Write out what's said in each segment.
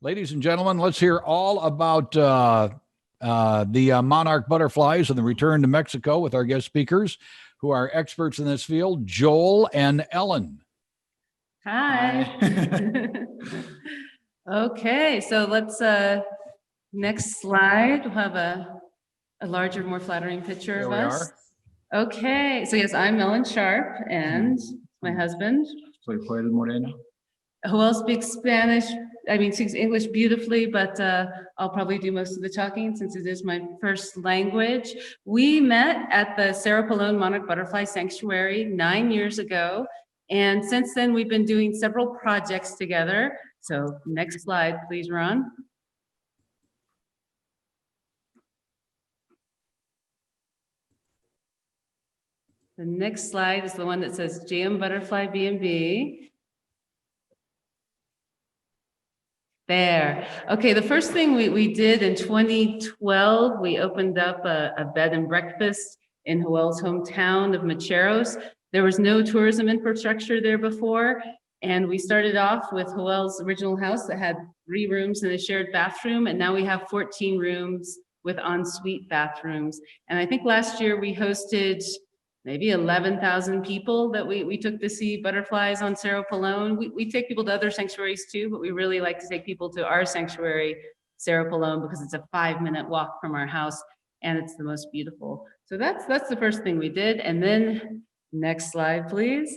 Ladies and gentlemen, let's hear all about the monarch butterflies and the return to Mexico with our guest speakers, who are experts in this field, Joel and Ellen. Hi. Okay, so let's, next slide, we'll have a larger, more flattering picture of us. Okay, so yes, I'm Ellen Sharp, and my husband. Soy Joel Moreno. Joel speaks Spanish, speaks English beautifully, but I'll probably do most of the talking since it is my first language. We met at the Cerro Pelon Monarch Butterfly Sanctuary 9 years ago. And since then, we've been doing several projects together. So next slide, please, Ron. The next slide is the one that says JM Butterfly B&B. There. Okay, the first thing we did in 2012, we opened up a bed and breakfast in Joel's hometown of Macheros. There was no tourism infrastructure there before, and we started off with Joel's original house that had 3 rooms and a shared bathroom, and now we have 14 rooms with ensuite bathrooms. And I think last year we hosted maybe 11,000 people that we took to see butterflies on Cerro Pelon. We take people to other sanctuaries too, but we really like to take people to our sanctuary, Cerro Pelon, because it's a 5-minute walk from our house, and it's the most beautiful. So that's the first thing we did. And then next slide, please.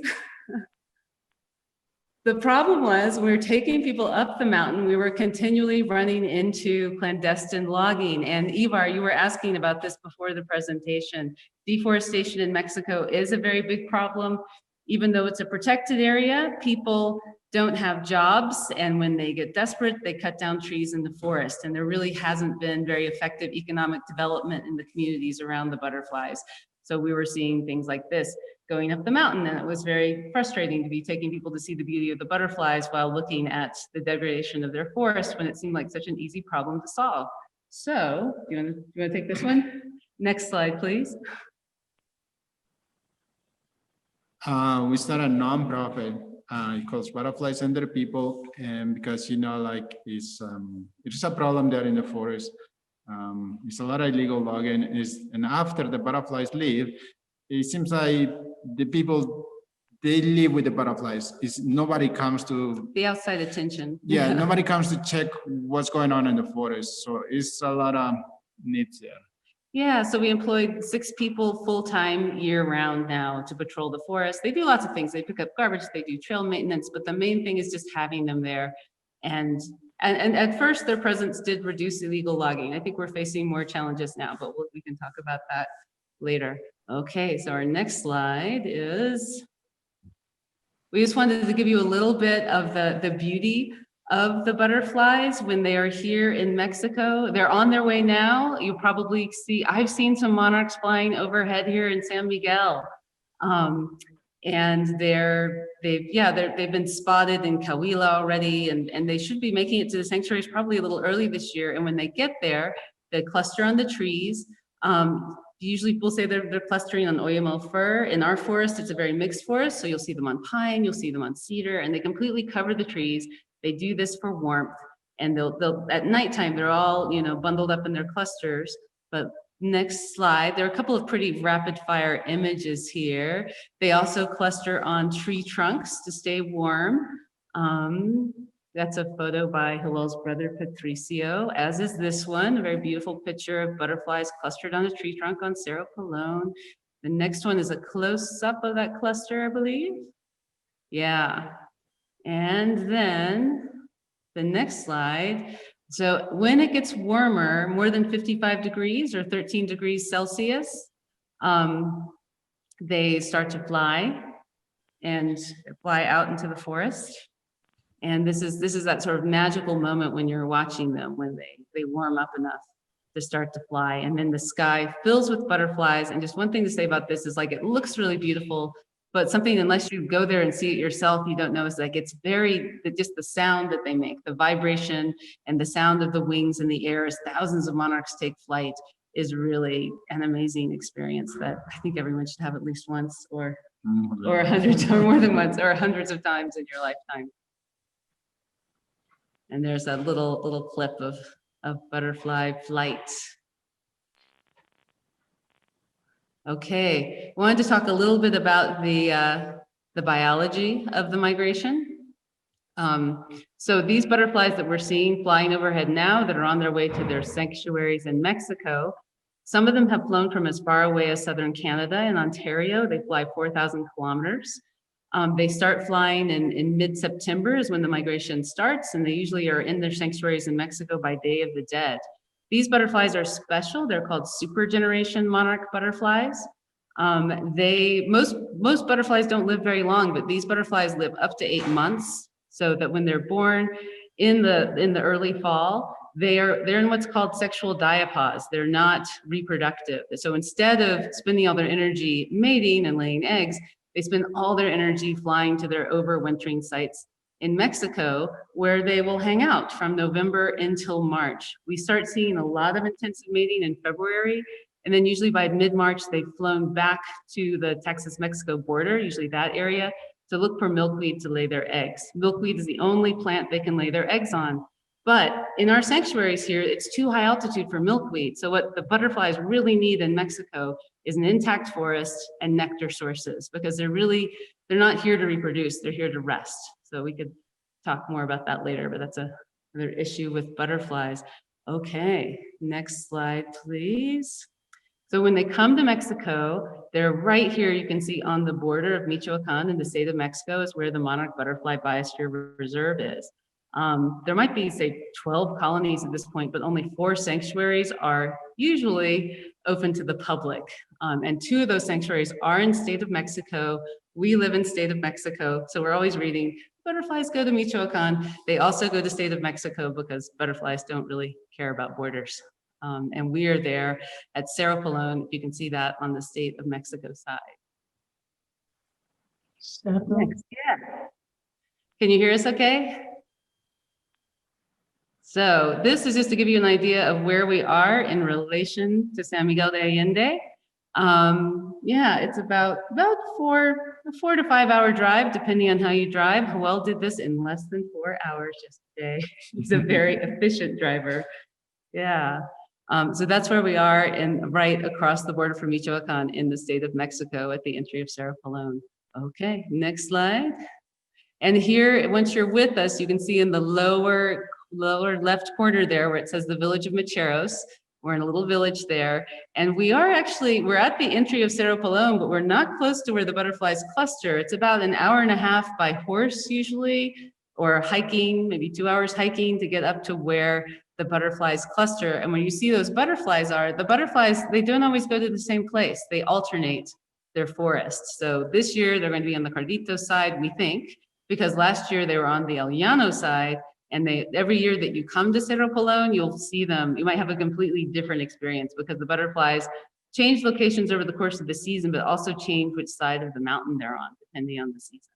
The problem was we were taking people up the mountain. We were continually running into clandestine logging. And Ivar, you were asking about this before the presentation. Deforestation in Mexico is a very big problem. Even though it's a protected area, people don't have jobs. And when they get desperate, they cut down trees in the forest. And there really hasn't been very effective economic development in the communities around the butterflies. So we were seeing things like this going up the mountain, and it was very frustrating to be taking people to see the beauty of the butterflies while looking at the degradation of their forest when it seemed like such an easy problem to solve. So, do you want to take this one? Next slide, please. We started a nonprofit. It calls Butterflies and Their People, and because it's a problem there in the forest. It's a lot of illegal logging, and after the butterflies leave, it seems like the people, they live with the butterflies. Nobody comes to the outside attention. Yeah, nobody comes to check what's going on in the forest. So it's a lot of needs there. Yeah, so we employed 6 people full-time year-round now to patrol the forest. They do lots of things. They pick up garbage, they do trail maintenance, but the main thing is just having them there. And at first, their presence did reduce illegal logging. I think we're facing more challenges now, but we can talk about that later. Okay, so our next slide is, we just wanted to give you a little bit of the beauty of the butterflies when they are here in Mexico. They're on their way now. You probably see, I've seen some monarchs flying overhead here in San Miguel. And they've been spotted in Coahuila already, and they should be making it to the sanctuaries probably a little early this year. And when they get there, they cluster on the trees. Usually people say they're clustering on Oyamel fir. In our forest, it's a very mixed forest, so you'll see them on pine, you'll see them on cedar, and they completely cover the trees. They do this for warmth, and they'll at nighttime, they're all bundled up in their clusters. But next slide, there are a couple of pretty rapid fire images here. They also cluster on tree trunks to stay warm. That's a photo by Joel's brother, Patricio, as is this one, a very beautiful picture of butterflies clustered on a tree trunk on Cerro Pelon. The next one is a close-up of that cluster, I believe. Yeah. And then the next slide. So when it gets warmer, more than 55 degrees or 13 degrees Celsius, they start to fly and fly out into the forest. And this is that sort of magical moment when you're watching them, when they warm up enough to start to fly. And then the sky fills with butterflies. And just one thing to say about this is, like, it looks really beautiful, but something, unless you go there and see it yourself, you don't know, is like it's just the sound that they make, the vibration and the sound of the wings in the air as thousands of monarchs take flight is really an amazing experience that I think everyone should have at least once or 100 or more than once or hundreds of times in your lifetime. And there's a little clip of butterfly flight. Okay, wanted to talk a little bit about the biology of the migration. So these butterflies that we're seeing flying overhead now that are on their way to their sanctuaries in Mexico, some of them have flown from as far away as southern Canada and Ontario. They fly 4,000 kilometers. They start flying in mid-September is when the migration starts, and they usually are in their sanctuaries in Mexico by Day of the Dead. These butterflies are special. They're called super generation monarch butterflies. Most butterflies don't live very long, but these butterflies live up to 8 months. So that when they're born in the early fall, they're in what's called sexual diapause. They're not reproductive. So instead of spending all their energy mating and laying eggs, they spend all their energy flying to their overwintering sites in Mexico, where they will hang out from November until March. We start seeing a lot of intensive mating in February, and then usually by mid-March, they've flown back to the Texas-Mexico border, usually that area, to look for milkweed to lay their eggs. Milkweed is the only plant they can lay their eggs on. But in our sanctuaries here, it's too high altitude for milkweed. So what the butterflies really need in Mexico is an intact forest and nectar sources, because they're not here to reproduce, they're here to rest. So we could talk more about that later, but that's another issue with butterflies. Okay, next slide, please. So when they come to Mexico, they're right here, you can see on the border of Michoacan in the state of Mexico is where the Monarch Butterfly Biosphere Reserve is. There might be, say, 12 colonies at this point, but only 4 sanctuaries are usually open to the public. And 2 of those sanctuaries are in state of Mexico. We live in state of Mexico, so we're always reading, butterflies go to Michoacan. They also go to state of Mexico because butterflies don't really care about borders. And we are there at Cerro Pelon. You can see that on the state of Mexico side. Next, yeah. Can you hear us okay? So this is just to give you an idea of where we are in relation to San Miguel de Allende. Yeah, it's about a 4 to 5 hour drive, depending on how you drive. Joel did this in less than 4 hours yesterday. He's a very efficient driver. Yeah. So that's where we are, right across the border from Michoacan in the state of Mexico at the entry of Cerro Pelon. Okay, next slide. And here, once you're with us, you can see in the lower left corner there where it says the village of Macheros. We're in a little village there. And we're at the entry of Cerro Pelon, but we're not close to where the butterflies cluster. It's about an hour and a half by horse usually, or hiking, maybe 2 hours hiking to get up to where the butterflies cluster. And when you see those butterflies they don't always go to the same place. They alternate their forests. So this year they're going to be on the Cardito side, we think, because last year they were on the El Llano side. And every year that you come to Cerro Pelon, you'll see them. You might have a completely different experience because the butterflies change locations over the course of the season, but also change which side of the mountain they're on, depending on the season.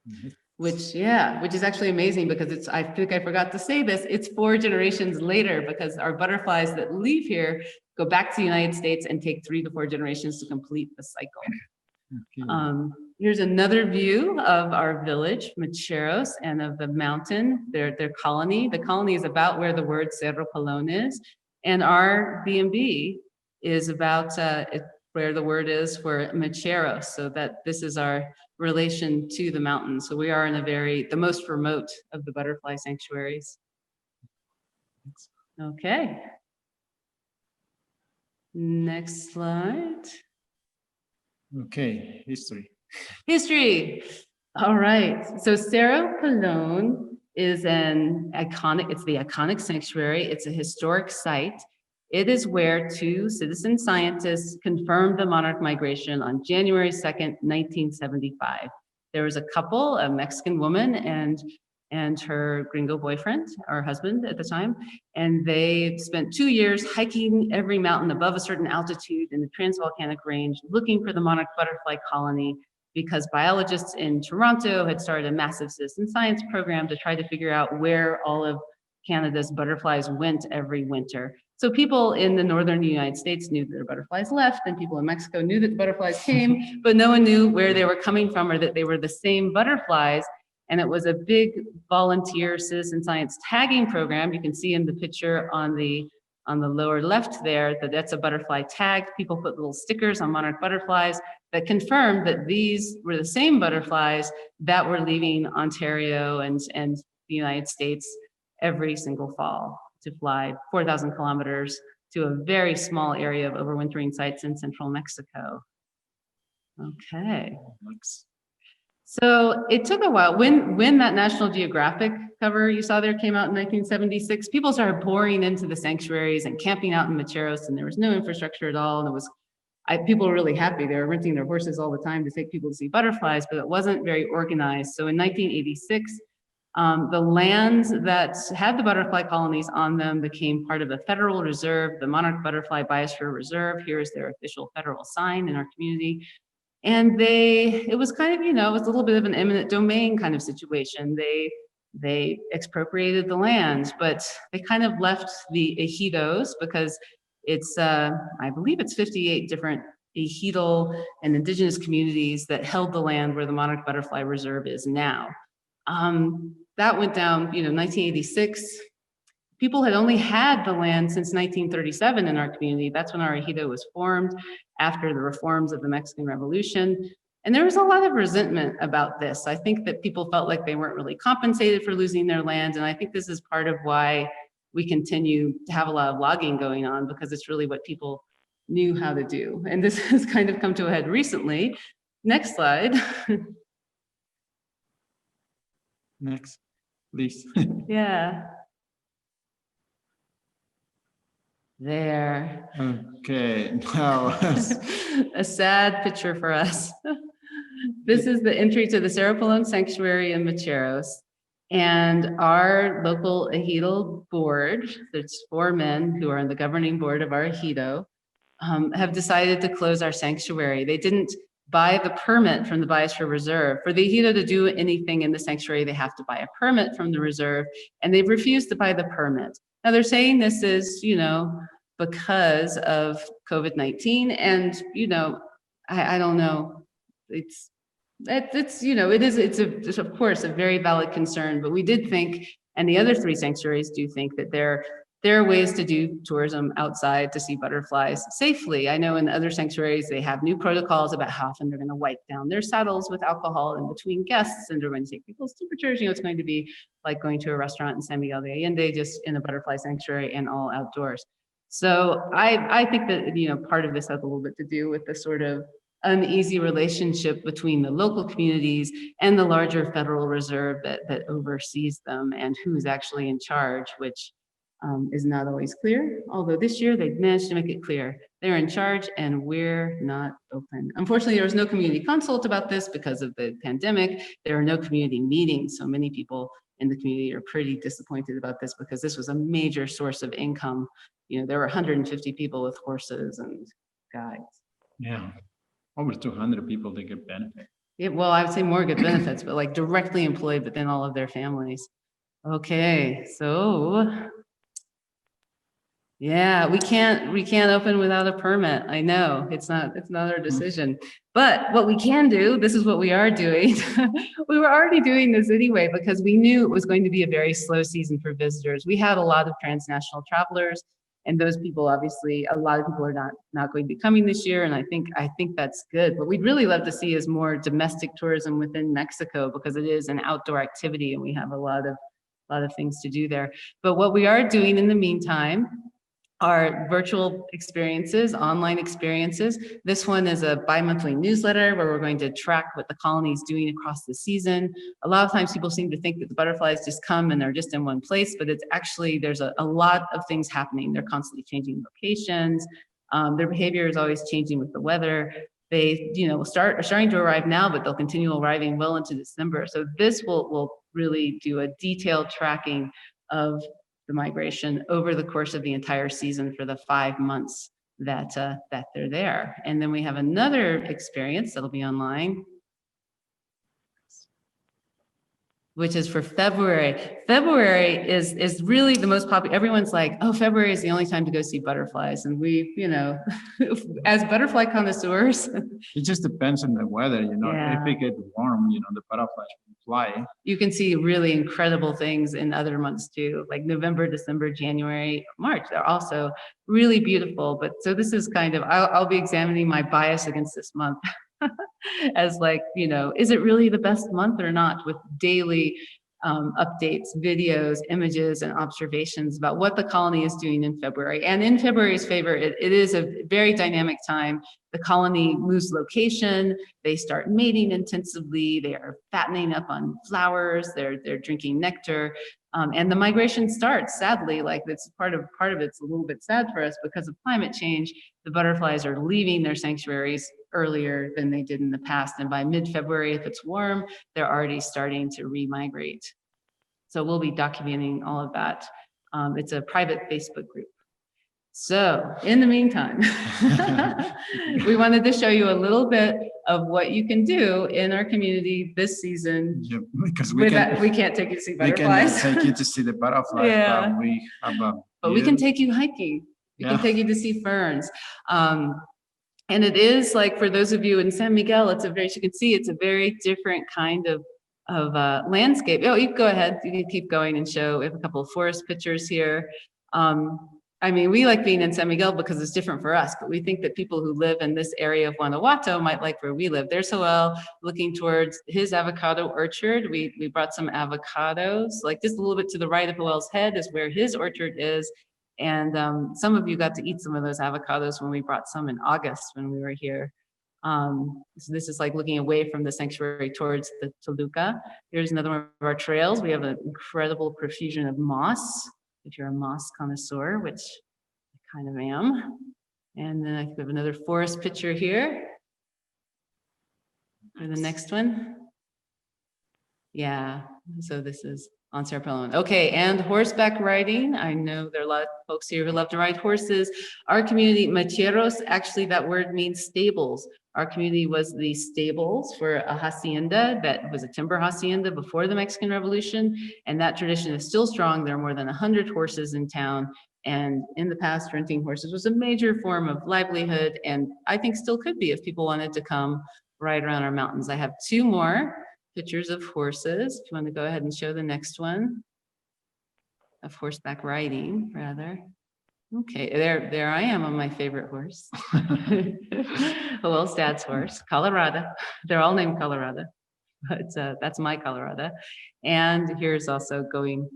Mm-hmm. Which is actually amazing because I think I forgot to say this, it's 4 generations later because our butterflies that leave here go back to the United States and take 3 to 4 generations to complete the cycle. Okay. Here's another view of our village, Macheros, and of the mountain, their colony. The colony is about where the word Cerro Pelon is, and our B&B is about where the word is for Macheros, so that this is our relation to the mountain. So we are in the most remote of the butterfly sanctuaries. Okay. Next slide. Okay, history. History. All right. So Cerro Pelon is the iconic sanctuary. It's a historic site. It is where 2 citizen scientists confirmed the monarch migration on January 2nd, 1975. There was a couple, a Mexican woman and her gringo boyfriend, or husband at the time, and they spent 2 years hiking every mountain above a certain altitude in the transvolcanic range, looking for the monarch butterfly colony, because biologists in Toronto had started a massive citizen science program to try to figure out where all of Canada's butterflies went every winter. So people in the northern United States knew that their butterflies left, and people in Mexico knew that the butterflies came, but no one knew where they were coming from or that they were the same butterflies. And it was a big volunteer citizen science tagging program. You can see in the picture on the lower left there that that's a butterfly tag. People put little stickers on monarch butterflies that confirmed that these were the same butterflies that were leaving Ontario and the United States every single fall to fly 4,000 kilometers to a very small area of overwintering sites in central Mexico. Okay. So it took a while. When that National Geographic cover you saw there came out in 1976, people started pouring into the sanctuaries and camping out in Macheros, and there was no infrastructure at all. And it was, people were really happy. They were renting their horses all the time to take people to see butterflies, but it wasn't very organized. So in 1986, the lands that had the butterfly colonies on them became part of the Federal Reserve, the Monarch Butterfly Biosphere Reserve. Here is their official federal sign in our community. And it was kind of, it was a little bit of an eminent domain kind of situation. They expropriated the land, but they kind of left the ejidos because it's, I believe it's 58 different ejidal and indigenous communities that held the land where the Monarch Butterfly Reserve is now. That went down, 1986. People had only had the land since 1937 in our community. That's when our ejido was formed after the reforms of the Mexican Revolution. And there was a lot of resentment about this. I think that people felt like they weren't really compensated for losing their land. And I think this is part of why we continue to have a lot of logging going on, because it's really what people knew how to do. And this has kind of come to a head recently. Next slide. Next, please. Yeah. There. Okay, now. A sad picture for us. This is the entry to the Cerro Pelon Sanctuary in Macheros. And our local ejidal board, there's 4 men who are on the governing board of our ejido, have decided to close our sanctuary. They didn't buy the permit from the Biosphere Reserve. For the ejido to do anything in the sanctuary, they have to buy a permit from the reserve, and they've refused to buy the permit. Now they're saying this is, because of COVID-19, and I don't know. It's of course a very valid concern, but we did think, and the other 3 sanctuaries do think, that there are ways to do tourism outside to see butterflies safely. I know in other sanctuaries they have new protocols about how often they're going to wipe down their saddles with alcohol in between guests, and they're going to take people's temperatures. It's going to be like going to a restaurant in San Miguel de Allende, just in a butterfly sanctuary and all outdoors. So I think that part of this has a little bit to do with the sort of uneasy relationship between the local communities and the larger Federal Reserve that oversees them, and who's actually in charge, which is not always clear. Although this year they managed to make it clear they're in charge and we're not open. Unfortunately, there was no community consult about this because of the pandemic. There are no community meetings, so many people in the community are pretty disappointed about this, because this was a major source of income. There were 150 people with horses and guides. Yeah, over 200 people that get benefit. Yeah, well, I would say more get benefits, but like directly employed, but then all of their families. Okay, so yeah, we can't open without a permit. I know it's not our decision, but what we can do, this is what we are doing. We were already doing this anyway, because we knew it was going to be a very slow season for visitors. We had a lot of transnational travelers, and those people, obviously, a lot of people are not going to be coming this year. And I think that's good. What we'd really love to see is more domestic tourism within Mexico, because it is an outdoor activity and we have a lot of things to do there. But what we are doing in the meantime are virtual experiences, online experiences. This one is a bi-monthly newsletter where we're going to track what the colony is doing across the season. A lot of times people seem to think that the butterflies just come and they're just in one place, but it's actually, there's a lot of things happening. They're constantly changing locations. Their behavior is always changing with the weather. They, are starting to arrive now, but they'll continue arriving well into December. So this will really do a detailed tracking of the migration over the course of the entire season for the 5 months that they're there. And then we have another experience that'll be online. which is for February. February is really the most popular. Everyone's like, oh, February is the only time to go see butterflies. And we, as butterfly connoisseurs. It just depends on the weather, Yeah. If it gets warm, the butterflies will fly. You can see really incredible things in other months too, like November, December, January, March. They're also really beautiful. But so this is kind of, I'll be examining my bias against this month. As like, is it really the best month or not, with daily updates, videos, images, and observations about what the colony is doing in February. And in February's favor, it is a very dynamic time. The colony moves location, they start mating intensively, they are fattening up on flowers, they're drinking nectar, and the migration starts, sadly, like it's part of it's a little bit sad for us because of climate change. The butterflies are leaving their sanctuaries earlier than they did in the past. And by mid-February, if it's warm, they're already starting to re-migrate. So we'll be documenting all of that. It's a private Facebook group. So in the meantime, we wanted to show you a little bit of what you can do in our community this season. Yeah, because we can't take you to see butterflies. We can take you to see the butterflies, Yeah. but we have But we can take you hiking. We can take you to see ferns. And it is like, for those of you in San Miguel, as you can see, it's a very different kind of landscape. Oh, you can go ahead. You can keep going and show. We have a couple of forest pictures here. I mean, we like being in San Miguel because it's different for us, but we think that people who live in this area of Guanajuato might like where we live. There's Joel looking towards his avocado orchard. We brought some avocados, like just a little bit to the right of Joel's head is where his orchard is. And some of you got to eat some of those avocados when we brought some in August when we were here. So this is like looking away from the sanctuary towards the Toluca. Here's another one of our trails. We have an incredible profusion of moss, if you're a moss connoisseur, which I kind of am. And then I have another forest picture here. For the next one. Yeah, so this is on Cerro Pelon. Okay, and horseback riding. I know there are a lot of folks here who love to ride horses. Our community, Macheros, actually that word means stables. Our community was the stables for a hacienda that was a timber hacienda before the Mexican Revolution, and that tradition is still strong. There are more than 100 horses in town, and in the past, renting horses was a major form of livelihood, and I think still could be if people wanted to come ride around our mountains. I have two more pictures of horses. If you want to go ahead and show the next one, of horseback riding, rather. Okay, there I am on my favorite horse. Joel's dad's horse, Colorado. They're all named Colorado, but that's my Colorado. And here's also going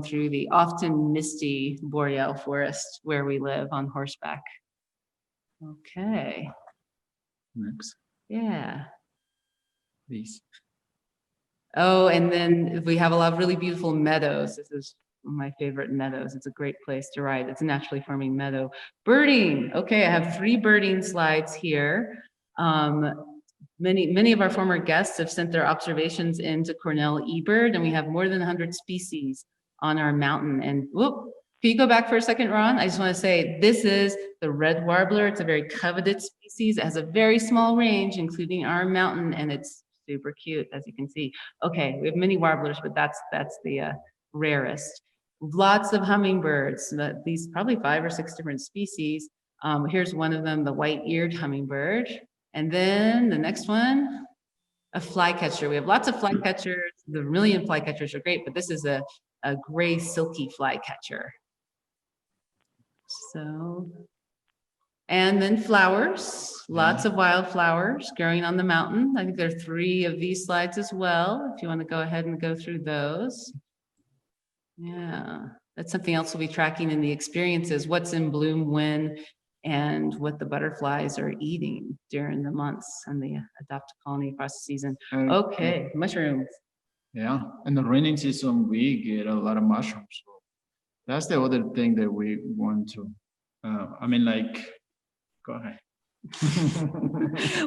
through the often misty boreal forest where we live on horseback. Okay. Next. Yeah. Please. Oh, and then we have a lot of really beautiful meadows. This is my favorite meadows. It's a great place to ride. It's a naturally forming meadow. Birding. Okay, I have 3 birding slides here. Many of our former guests have sent their observations into Cornell eBird, and we have more than 100 species on our mountain. And whoop, can you go back for a second, Ron? I just want to say this is the red warbler. It's a very coveted species. It has a very small range, including our mountain, and it's super cute, as you can see. Okay, we have many warblers, but that's the rarest. Lots of hummingbirds. These probably 5 or 6 different species. Here's one of them, the white-eared hummingbird. And then the next one, a flycatcher. We have lots of flycatchers. The vermilion flycatchers are great, but this is a gray silky flycatcher. So, and then flowers, lots of wildflowers growing on the mountain. I think there are 3 of these slides as well, if you want to go ahead and go through those. Yeah, that's something else we'll be tracking in the experiences, what's in bloom when, and what the butterflies are eating during the months and the adopt a colony across the season. Okay, mushrooms. Yeah, in the raining season, we get a lot of mushrooms. So that's the other thing that we want to, go ahead.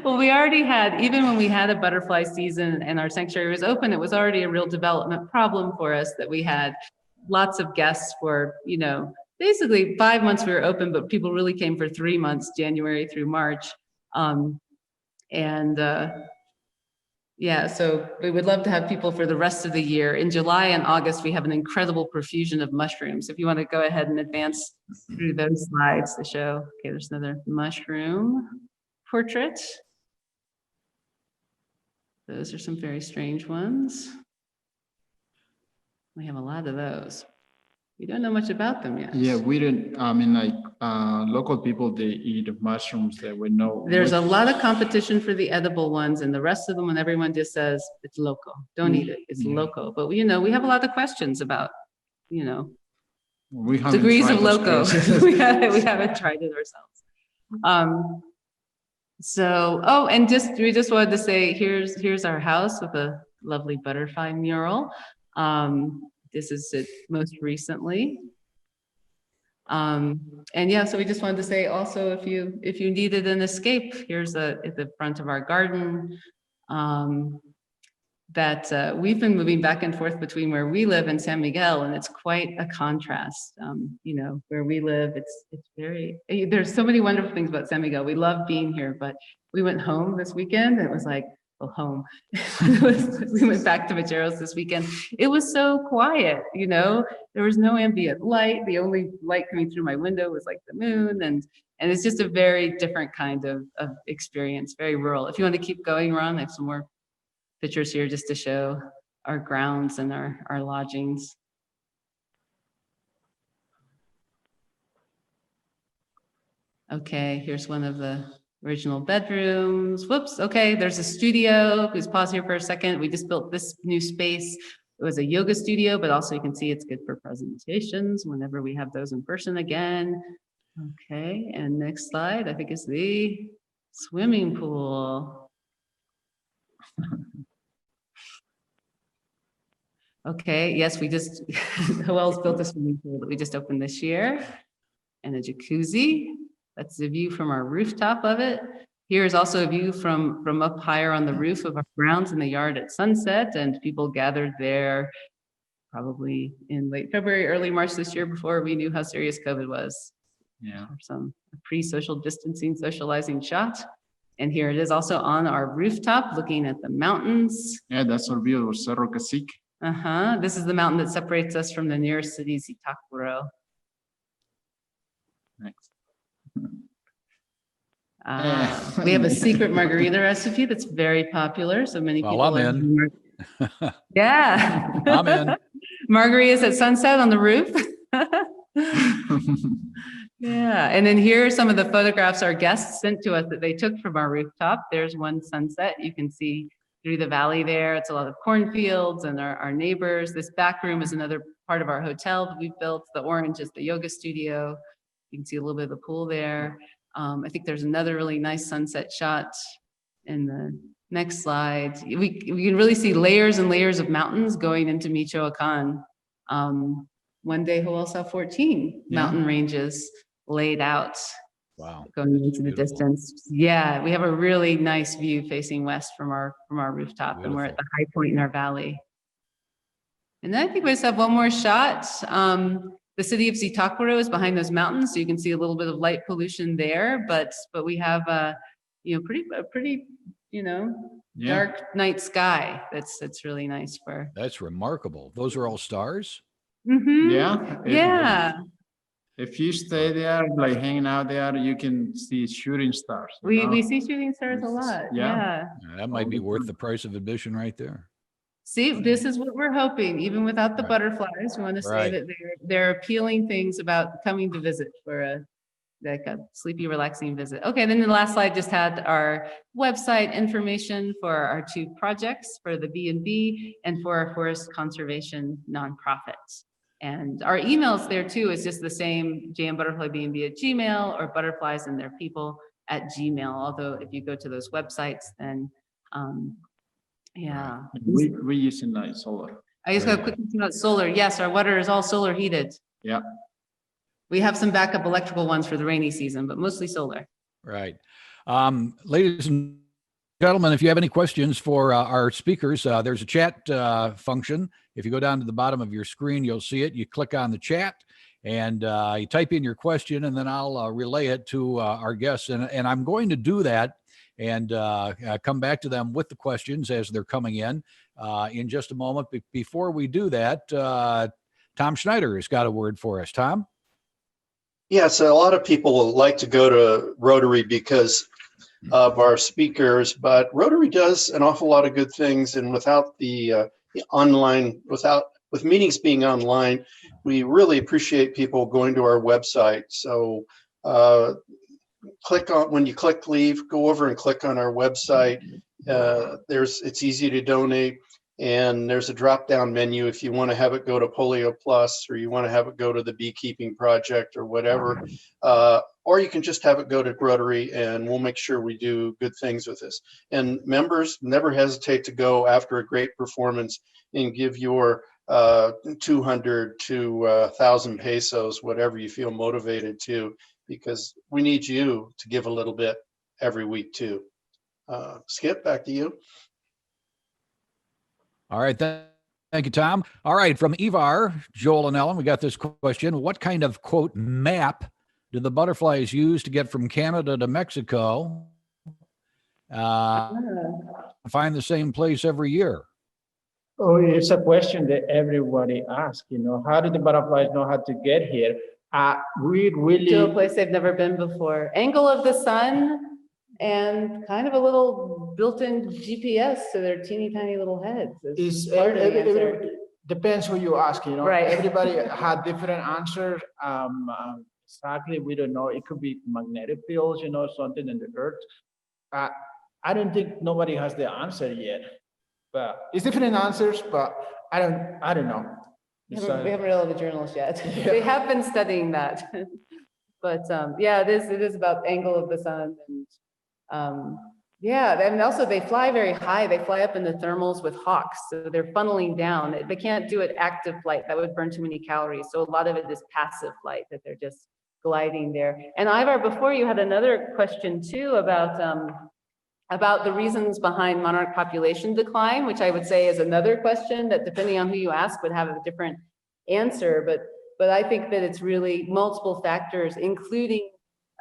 Well, we already had, even when we had a butterfly season and our sanctuary was open, it was already a real development problem for us that we had lots of guests for, basically 5 months we were open, but people really came for 3 months, January through March. Yeah, so we would love to have people for the rest of the year. In July and August, we have an incredible profusion of mushrooms. If you want to go ahead and advance through those slides to show, okay, there's another mushroom portrait. Those are some very strange ones. We have a lot of those. We don't know much about them yet. Yeah, we didn't, I mean, like, local people, they eat mushrooms that we know. There's a lot of competition for the edible ones, and the rest of them, when everyone just says it's local, don't eat it, it's local. But you know, we have a lot of questions about, you know, We haven't degrees tried of those loco. places. we haven't tried it ourselves. Oh, and we just wanted to say, here's our house with a lovely butterfly mural. This is it most recently. And yeah, so we just wanted to say also, if you needed an escape, here's at the front of our garden. That we've been moving back and forth between where we live and San Miguel, and it's quite a contrast. You know, where we live, it's very, there's so many wonderful things about San Miguel. We love being here, but we went home this weekend, and it was like, well, home. We went back to Macheros this weekend. It was so quiet, you know, there was no ambient light. The only light coming through my window was like the moon, and it's just a very different kind of experience, very rural. If you want to keep going, Ron, I have some more pictures here just to show our grounds and our lodgings. Okay, here's one of the original bedrooms. Whoops, okay, there's a studio. Please pause here for a second. We just built this new space. It was a yoga studio, but also you can see it's good for presentations whenever we have those in person again. Okay, and next slide, I think is the swimming pool. Okay, yes, we just, Joel's built a swimming pool that we just opened this year, and a jacuzzi. That's the view from our rooftop of it. Here is also a view from up higher on the roof of our grounds in the yard at sunset, and people gathered there probably in late February, early March this year, before we knew how serious COVID was. Yeah. Some pre-social distancing, socializing shot. And here it is also on our rooftop looking at the mountains. Yeah, that's our view of Cerro Cacique. This is the mountain that separates us from the nearest city, Zitácuaro. Next. We have a secret margarita recipe that's very popular. So many people. Well, I'm in. Yeah. I'm in. Margaritas at sunset on the roof. Yeah. And then here are some of the photographs our guests sent to us that they took from our rooftop. There's one sunset. You can see through the valley there. It's a lot of cornfields and our neighbors. This back room is another part of our hotel that we've built. The orange is the yoga studio. You can see a little bit of the pool there. I think there's another really nice sunset shot in the next slide. We can really see layers and layers of mountains going into Michoacan. One day Joel saw 14 mountain ranges laid out. Wow. Going into the distance. Yeah, we have a really nice view facing west from our rooftop. Beautiful. And we're at the high point in our valley. And then I think we just have one more shot. The city of Zitácuaro is behind those mountains, so you can see a little bit of light pollution there, but we have a pretty dark night sky. That's really nice for. That's remarkable. Those are all stars. Mm-hmm. Yeah. If you stay there, like hanging out there, you can see shooting stars. We see shooting stars a lot. Yeah. That might be worth the price of admission right there. See, this is what we're hoping, even without the butterflies. We want to say that they're appealing things about coming to visit for a sleepy, relaxing visit. Okay, then the last slide just had our website information for our two projects, for the B&B and for our forest conservation nonprofits. And our emails there too is just the same, JM Butterfly B&B at Gmail or butterflies and their people at Gmail. Although if you go to those websites, then yeah. We're using solar. I just got a quick thing about solar. Yes, our water is all solar heated. Yeah. We have some backup electrical ones for the rainy season, but mostly solar. Right. Ladies and gentlemen, if you have any questions for our speakers, there's a chat function. If you go down to the bottom of your screen, you'll see it. You click on the chat and you type in your question, and then I'll relay it to our guests. And I'm going to do that and come back to them with the questions as they're coming in just a moment. Before we do that, Tom Schneider has got a word for us. Tom? Yes, a lot of people like to go to Rotary because of our speakers, but Rotary does an awful lot of good things, and without the online, with meetings being online, we really appreciate people going to our website. So when you click leave, go over and click on our website. It's easy to donate, and there's a drop down menu if you want to have it go to Polio Plus, or you want to have it go to the Beekeeping Project or whatever, or you can just have it go to Rotary, and we'll make sure we do good things with this. And members, never hesitate to go after a great performance and give your 200 to 1,000 pesos, whatever you feel motivated to, because we need you to give a little bit every week too. Skip, back to you. All right. Thank you, Tom. All right. From Ivar, Joel, and Ellen, we got this question. What kind of, quote, map do the butterflies use to get from Canada to Mexico? Find the same place every year? Oh, it's a question that everybody asks, how do the butterflies know how to get here? We really... To a place they've never been before. Angle of the sun and kind of a little built-in GPS to their teeny tiny little heads. Depends who you ask, Right. Everybody had different answers. Exactly, we don't know. It could be magnetic fields, something in the earth. I don't think nobody has the answer yet. But it's different answers, but I don't know. We haven't read all the journals yet. Yeah. They have been studying that. But yeah, it is about angle of the sun. And yeah, and also they fly very high. They fly up in the thermals with hawks. So they're funneling down. They can't do it active flight. That would burn too many calories. So a lot of it is passive flight, that they're just gliding there. And Ivar, before you had another question too about the reasons behind monarch population decline, which I would say is another question that, depending on who you ask, would have a different answer. But I think that it's really multiple factors, including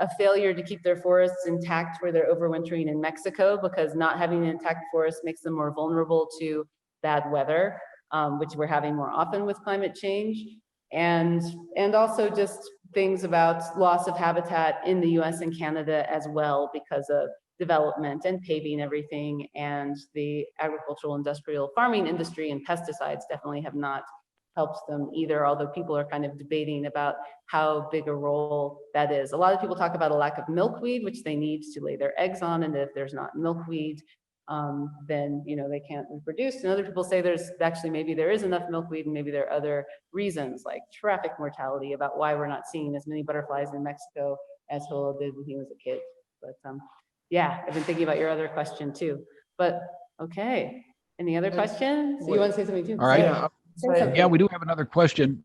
a failure to keep their forests intact where they're overwintering in Mexico, because not having an intact forest makes them more vulnerable to bad weather, which we're having more often with climate change. And also just things about loss of habitat in the US and Canada as well, because of development and paving everything, and the agricultural industrial farming industry and pesticides definitely have not helped them either, although people are kind of debating about how big a role that is. A lot of people talk about a lack of milkweed, which they need to lay their eggs on, and if there's not milkweed, then they can't reproduce. And other people say maybe there is enough milkweed, and maybe there are other reasons like traffic mortality about why we're not seeing as many butterflies in Mexico as Joel did when he was a kid. But yeah, I've been thinking about your other question too. But okay, any other questions? You want to say something too? All right. Yeah, we do have another question.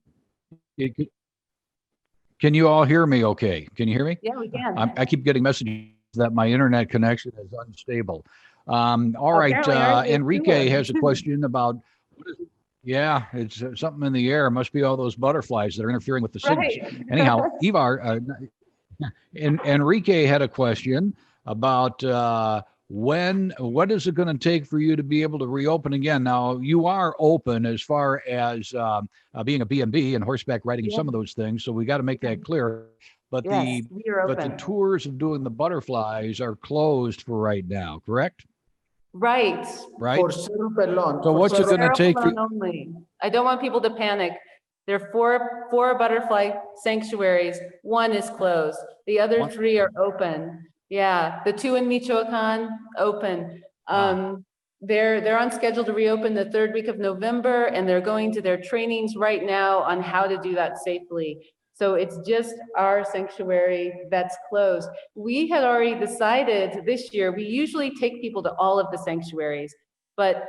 Can you all hear me okay? Can you hear me? Yeah, we can. I keep getting messages that my internet connection is unstable. All right, Enrique has a question about, yeah, it's something in the air. It must be all those butterflies that are interfering with the signals. Right. Anyhow, Ivar, Enrique had a question about what is it going to take for you to be able to reopen again? Now, you are open as far as being a B&B and horseback riding and some of those things, so we got to make that clear. But Yes, the tours of doing the butterflies are closed for right now, correct? Right. Right. For Cerro Pelon. So what's it going to take for only. I don't want people to panic. There are four butterfly sanctuaries. One is closed. The other three are open. Yeah, the two in Michoacan open. They're on schedule to reopen the third week of November, and they're going to their trainings right now on how to do that safely. So it's just our sanctuary that's closed. We had already decided this year, we usually take people to all of the sanctuaries, but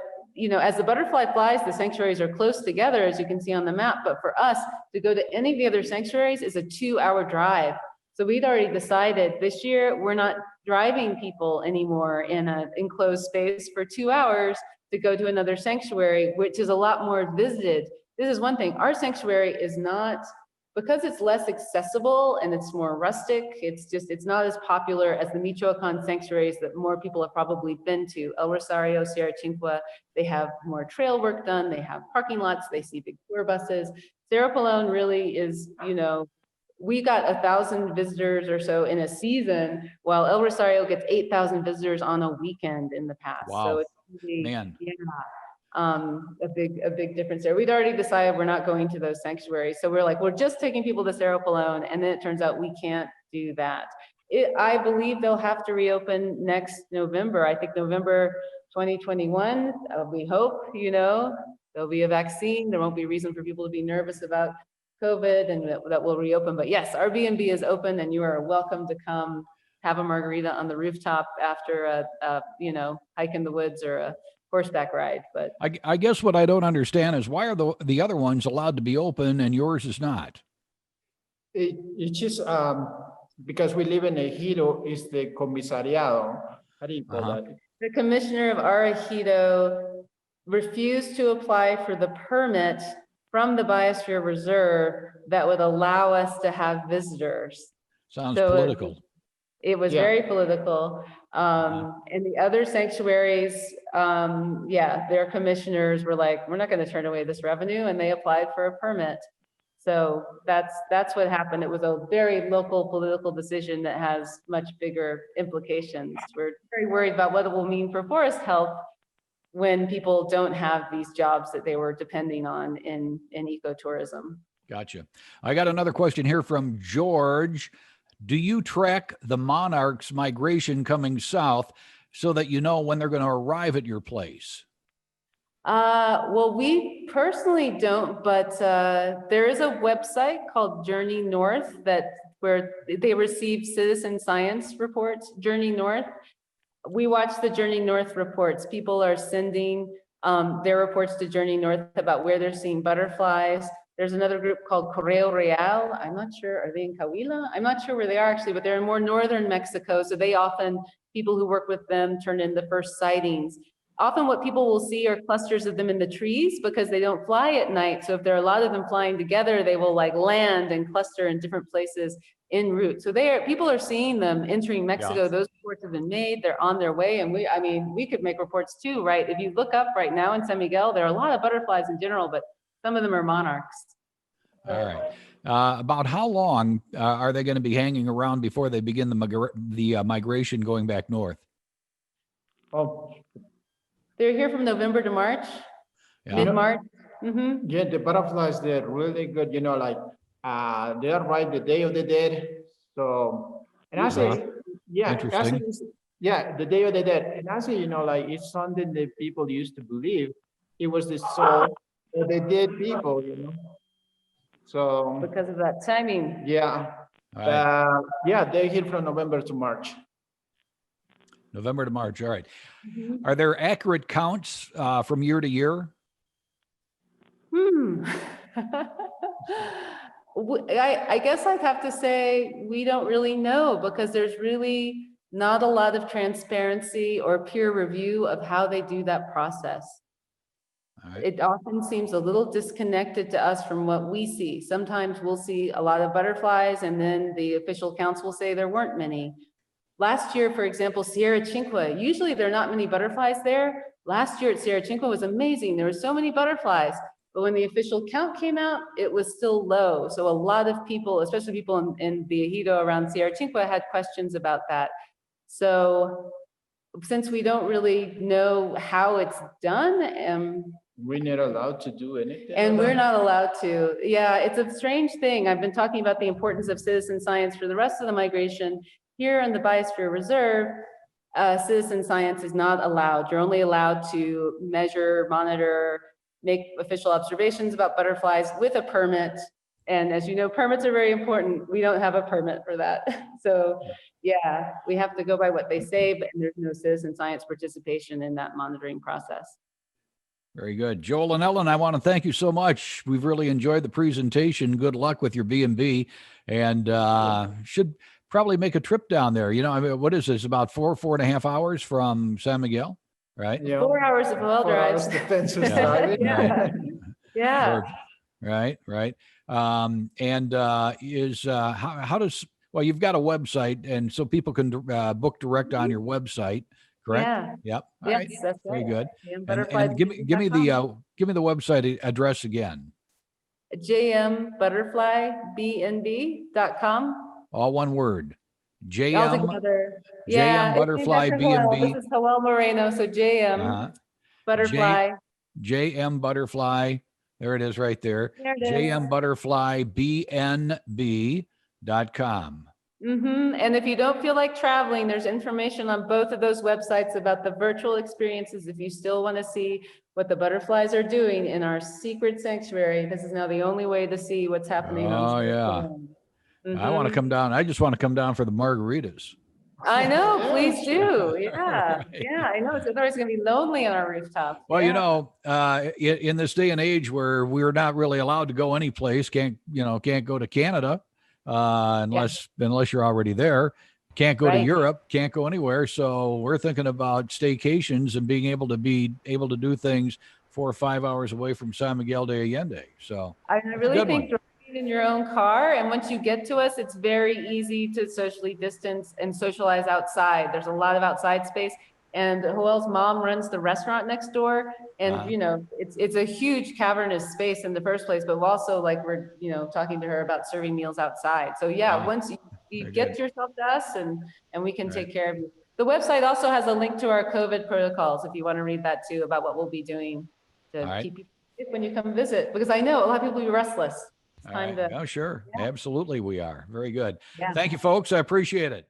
as the butterfly flies, the sanctuaries are close together, as you can see on the map. But for us to go to any of the other sanctuaries is a 2-hour drive. So we'd already decided this year, we're not driving people anymore in an enclosed space for 2 hours to go to another sanctuary, which is a lot more visited. This is one thing, our sanctuary is not because it's less accessible and it's more rustic, it's not as popular as the Michoacan sanctuaries that more people have probably been to. El Rosario, Sierra Chincua, they have more trail work done, they have parking lots, they see big tour buses. Cerro Pelon really is, you know, we got 1,000 visitors or so in a season, while El Rosario gets 8,000 visitors on a weekend in the past. Wow. So it's really, Man. yeah, a big difference there. We'd already decided we're not going to those sanctuaries. So we're like, we're just taking people to Cerro Pelon, and then it turns out we can't do that. I believe they'll have to reopen next November. I think November 2021, we hope, you know, there'll be a vaccine. There won't be reason for people to be nervous about COVID, and that will reopen. But yes, our B&B is open, and you are welcome to come have a margarita on the rooftop after a you know, hike in the woods or a horseback ride. But I guess what I don't understand is why are the other ones allowed to be open and yours is not? It's just because we live in Ejido, is the comisariado. How do you call that? the commissioner of our ejido refused to apply for the permit from the Biosphere Reserve that would allow us to have visitors. Sounds So political. It was Yeah. very political. And the other sanctuaries, yeah, their commissioners were like, we're not going to turn away this revenue, and they applied for a permit. So that's what happened. It was a very local political decision that has much bigger implications. We're very worried about what it will mean for forest health when people don't have these jobs that they were depending on in ecotourism. Gotcha. I got another question here from George. Do you track the monarchs' migration coming south so that you know when they're going to arrive at your place? Well, we personally don't, but there is a website called Journey North where they receive citizen science reports, Journey North. We watch the Journey North reports. People are sending their reports to Journey North about where they're seeing butterflies. There's another group called Correo Real. I'm not sure, are they in Coahuila? I'm not sure where they are actually, but they're in more northern Mexico. So they often, people who work with them turn in the first sightings. Often what people will see are clusters of them in the trees because they don't fly at night. So if there are a lot of them flying together, they will like land and cluster in different places en route. So people are seeing them entering Mexico. Yeah. Those reports have been made, they're on their way. And we could make reports too, right? If you look up right now in San Miguel, there are a lot of butterflies in general, but some of them are monarchs. All right. About how long are they going to be hanging around before they begin the migration going back north? Oh, They're here from November to March, Yeah. mid-March. Mm-hmm. yeah, the butterflies, they're really good, you know, like, they arrive the Day of the Dead. So, and actually, yeah, Interesting. actually, yeah, the Day of the Dead. And actually, you know, like, it's something that people used to believe it was the soul of the dead people, you know. So, Because of that timing. yeah, All right. yeah, they're here from November to March. November to March. All right. Mhm. Are there accurate counts from year to year? I guess I'd have to say we don't really know because there's really not a lot of transparency or peer review of how they do that process. All right. It often seems a little disconnected to us from what we see. Sometimes we'll see a lot of butterflies and then the official counts will say there weren't many. Last year, for example, Sierra Chincua, usually there are not many butterflies there. Last year at Sierra Chincua was amazing. There were so many butterflies, but when the official count came out, it was still low. So a lot of people, especially people in the ejido around Sierra Chincua, had questions about that. So since we don't really know how it's done, We're not allowed to do anything. and we're not allowed to. Yeah, it's a strange thing. I've been talking about the importance of citizen science for the rest of the migration. Here in the Biosphere Reserve, citizen science is not allowed. You're only allowed to measure, monitor, make official observations about butterflies with a permit. And as you know, permits are very important. We don't have a permit for that. So yeah, we have to go by what they say, but there's no citizen science participation in that monitoring process. Very good. Joel and Ellen, I want to thank you so much. We've really enjoyed the presentation. Good luck with your B&B, and should probably make a trip down there. You know, I mean, what is this, about 4.5 hours from San Miguel, right? Yeah. 4 hours of well 4 hours drive. depends who's Yeah. driving. Yeah. Yeah. Right. How does, well, you've got a website, and so people can book direct on your website, correct? Yeah. Yep. All Yes, right. that's Very right. good. JM And Butterfly give me the website address again. JM Butterfly B&B.com. All one word. All JM together. JM Yeah, it's named Butterfly after Joel. B&B. This is Joel Moreno, so JM Uh-huh. Butterfly. JM Butterfly. There it is right there. There it is. JM Butterfly BNB.com. And if you don't feel like traveling, there's information on both of those websites about the virtual experiences. If you still want to see what the butterflies are doing in our secret sanctuary, this is now the only way to see what's happening. Oh, yeah. I want to come down. I just want to come down for the margaritas. I know, please do. Yeah, Right. yeah, I know. It's otherwise going to be lonely on our rooftop. Well, Yeah. in this day and age where we're not really allowed to go any place, can't go to Canada unless you're already there. Can't go to Right. Europe, can't go anywhere. So we're thinking about staycations and being able to do things 4 or 5 hours away from San Miguel de Allende. So I that's a really good think one. driving in your own car, and once you get to us, it's very easy to socially distance and socialize outside. There's a lot of outside space. And Joel's mom runs the restaurant next door. And, it's a huge cavernous space in the first place, but also we're, talking to her about serving meals outside. So yeah, once you Very get good. yourself to us and we can Right. take care of you. The website also has a link to our COVID protocols, if you want to read that too, about what we'll be doing to All right. keep you safe when you come visit, because I know a lot of people will be restless. It's All time right. to, Oh, sure. Absolutely. We are. Very good. Yeah. Thank you, folks. I appreciate it.